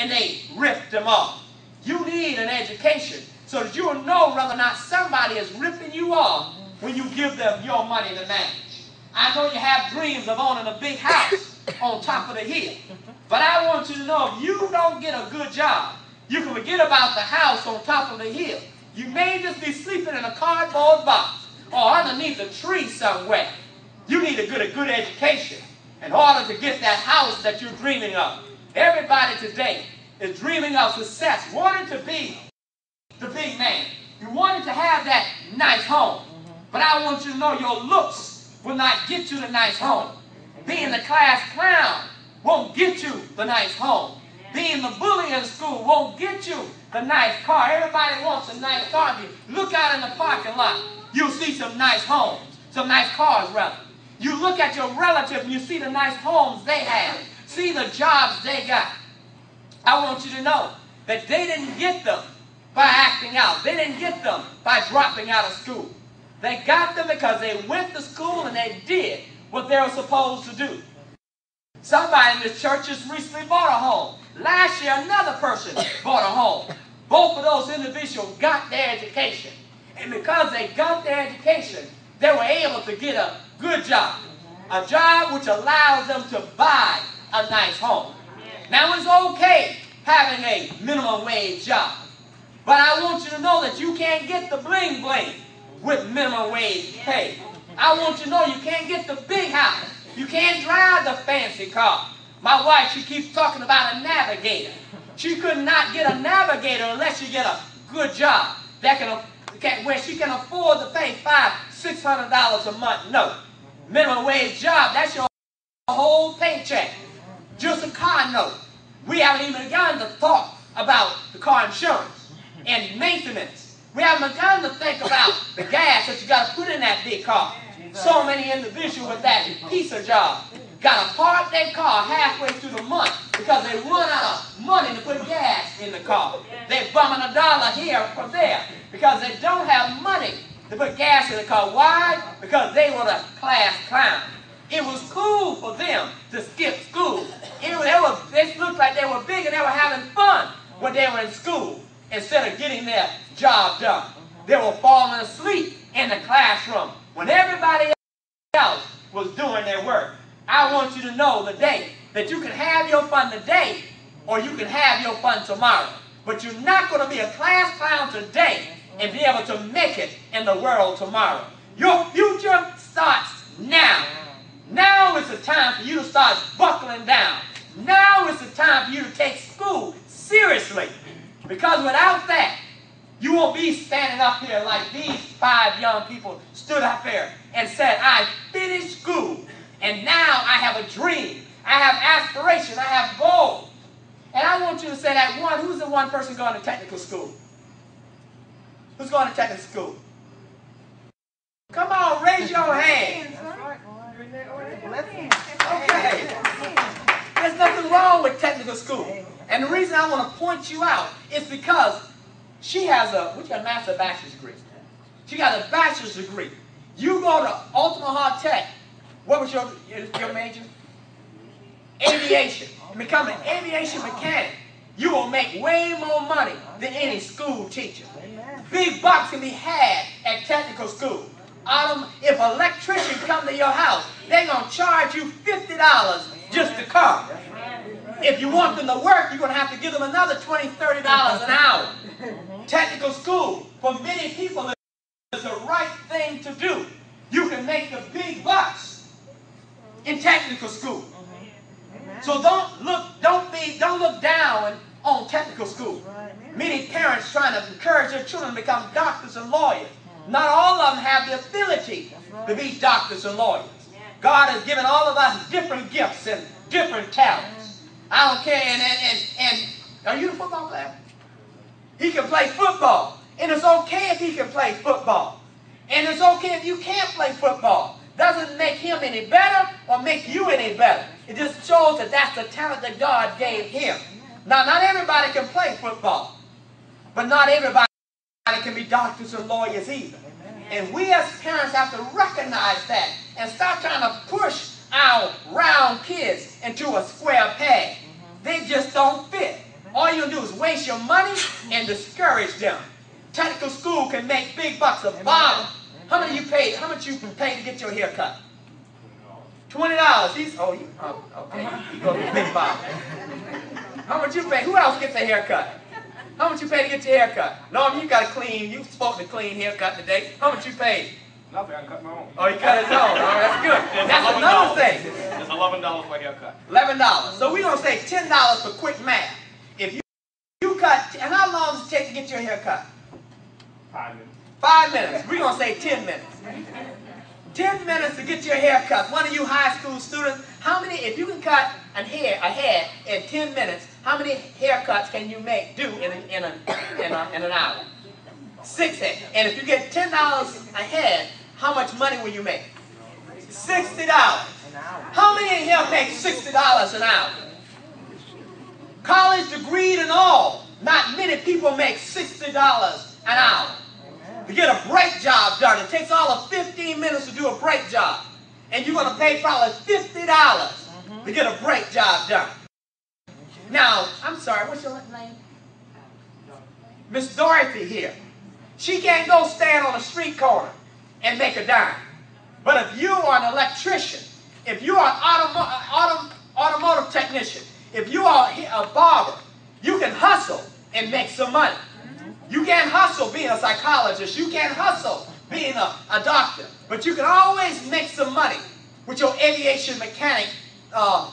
and they ripped them off. You need an education so that you will know whether or not somebody is ripping you off when you give them your money to manage. I know you have dreams of owning a big house on top of the hill, but I want you to know if you don't get a good job, you can forget about the house on top of the hill. You may just be sleeping in a cardboard box or underneath a tree somewhere. You need to get a good education in order to get that house that you're dreaming of. Everybody today is dreaming of success, wanting to be the big man. You wanted to have that nice home. But I want you to know your looks will not get you the nice home. Being the class clown won't get you the nice home. Being the bully in school won't get you the nice car. Everybody wants a nice car. If you look out in the parking lot, you'll see some nice homes, some nice cars rather. You look at your relatives and you see the nice homes they have, see the jobs they got. I want you to know that they didn't get them by acting out. They didn't get them by dropping out of school. They got them because they went to school and they did what they were supposed to do. Somebody in this church just recently bought a home. Last year, another person bought a home. Both of those individuals got their education. And because they got their education, they were able to get a good job. A job which allows them to buy a nice home. Now, it's okay having a minimum wage job. But I want you to know that you can't get the bling bling with minimum wage pay. I want you to know you can't get the big house. You can't drive the fancy car. My wife, she keeps talking about a navigator. She could not get a navigator unless she get a good job that where she can afford to pay $500–600 a month. No. Minimum wage job, that's your whole paycheck. Just a car note. We haven't even begun to talk about the car insurance and maintenance. We haven't begun to think about the gas that you got to put in that big car. So many individuals with that piece of job got to park their car halfway through the month because they run out of money to put gas in the car. They're bumming $1 here from there because they don't have money to put gas in the car. Why? Because they were the class clown. It was cool for them to skip school. They looked like they were big and they were having fun when they were in school instead of getting their job done. They were falling asleep in the classroom when everybody else was doing their work. I want you to know today that you can have your fun today or you can have your fun tomorrow. But you're not going to be a class clown today and be able to make it in the world tomorrow. Your future starts now. Now is the time for you to start buckling down. Now is the time for you to take school seriously. Because without that, you won't be standing up here like these 5 young people stood up here and said, I finished school and now I have a dream. I have aspiration. I have goals. And I want you to say that one. Who's the one person going to technical school? Who's going to technical school? Come on, raise your hand. Okay. There's nothing wrong with technical school. And the reason I want to point you out is because she has a master's bachelor's degree. She got a bachelor's degree. You go to Ultimate Hard Tech. What was your major? Aviation. Become an aviation mechanic. You will make way more money than any school teacher. Big bucks can be had at technical school. If an electrician come to your house, they're going to charge you $50 just to come. If you want them to work, you're going to have to give them another $20–30 an hour. Technical school, for many people, is the right thing to do. You can make the big bucks in technical school. So don't look down on technical school. Many parents trying to encourage their children to become doctors and lawyers. Not all of them have the ability to be doctors and lawyers. God has given all of us different gifts and different talents. I don't care. And are you a football player? He can play football. And it's okay if he can play football. And it's okay if you can't play football. Doesn't make him any better or make you any better. It just shows that that's the talent that God gave him. Now, not everybody can play football. But not everybody can be doctors and lawyers either. And we as parents have to recognize that and stop trying to push our round kids into a square peg. They just don't fit. all you're going to do is waste your money and discourage them. Technical school can make big bucks a barber. How much you pay to get your hair cut? $20. You go to the big barber. How much you pay? Who else gets a haircut? How much you pay to get your haircut? Norm, you got a clean, you supposed to clean haircut today. How much you paid? Nothing, I cut my own. Oh, you cut his own. Oh, that's good. That's another thing. It's $11 for a haircut. $11. So we're going to say $10 for quick math. If you cut, and how long does it take to get your hair cut? 5 minutes. 5 minutes. We're going to say 10 minutes. 10 minutes to get your hair cut. One of you high school students, how many, if you can cut a head in 10 minutes, how many haircuts can you do in an hour? 6 head. And if you get $10 a head, how much money will you make? $60. How many in here make $60 an hour? College degree and all, not many people make $60 an hour. To get a brake job done, it takes all of 15 minutes to do a brake job. And you're going to pay probably $50 to get a brake job done. Now, I'm sorry, what's your name? Miss Dorothy here. She can't go stand on a street corner and make a dime. But if you are an electrician, if you are an automotive technician, if you are a barber, you can hustle and make some money. You can't hustle being a psychologist. You can't hustle being a doctor. But you can always make some money with your aviation mechanic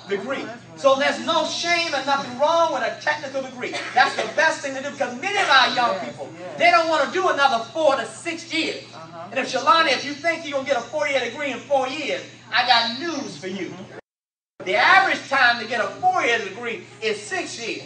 degree. So there's no shame and nothing wrong with a technical degree. That's the best thing to do, because many of our young people, they don't want to do another 4 to 6 years. And if Shalani, if you think you're going to get a 4-year degree in 4 years, I got news for you. The average time to get a 4-year degree is 6 years.